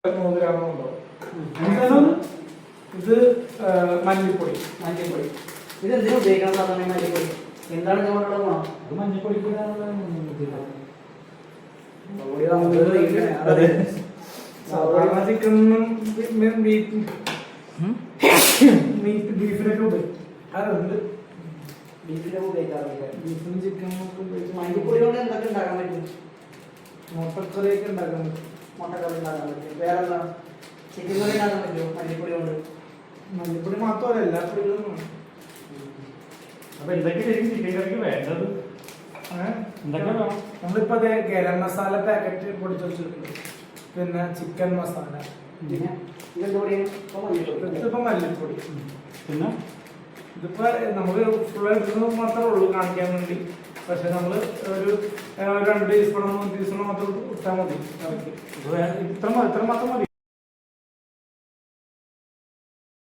100 gram ഉണ്ടോ? ഇത് മല്ലിപ്പൊടി. ഇത് എന്തിനാ ഉപയോഗിക്കണം സാധാരണ മല്ലിപ്പൊടി? എന്താണ് ഇതുകൊണ്ടുള്ള ഗുണം? അത് മഞ്ഞപ്പൊടിക്ക് സാധാരണ ചിക്കനും ബീഫിനൊക്കെ ഉപയോഗിക്കും. അതുണ്ട് ബീഫിനൊക്കെ ഉപയോഗിക്കാറില്ല. ബീഫിനും ചിക്കനൊക്കെ ഉപയോഗിച്ച് മല്ലിപ്പൊടി കൊണ്ട് എന്തൊക്കെ ഉണ്ടാക്കാൻ പറ്റും? മുട്ടക്കറിയൊക്കെ ഉണ്ടാക്കാൻ പറ്റും. മുട്ടക്കറി ഉണ്ടാക്കാൻ പറ്റും. വേറെന്താ? ചിക്കൻ കറി ഉണ്ടാക്കാൻ പറ്റുമോ മല്ലിപ്പൊടി കൊണ്ട്? മല്ലിപ്പൊടി മാത്രമല്ല എല്ലാ പൊടികളും വേണം. അപ്പൊ എന്തൊക്കെ ശരിക്കും ചിക്കൻ കറിക്ക് വേണ്ടത്? എന്തൊക്കെ വേണം? നമ്മളിപ്പോ അതേ ഗരം മസാല പാക്കറ്റ് പൊടിച്ച് വെച്ചിട്ടുണ്ട്. പിന്നെ ചിക്കൻ മസാല, ഇതിപ്പോ മല്ലിപ്പൊടി. പിന്നെ ഇതിപ്പോ നമുക്ക് ഫുൾ എടുക്കുന്നത് മാത്രമേ ഉള്ളൂ കാണിക്കാൻ വേണ്ടി. പക്ഷെ നമ്മള് ഒരു 2 ടീസ്പൂണോ 3 ടീസ്പൂണോ മാത്രം ഇട്ടാൽ മതി. ഇത്ര മാത്രം മതി.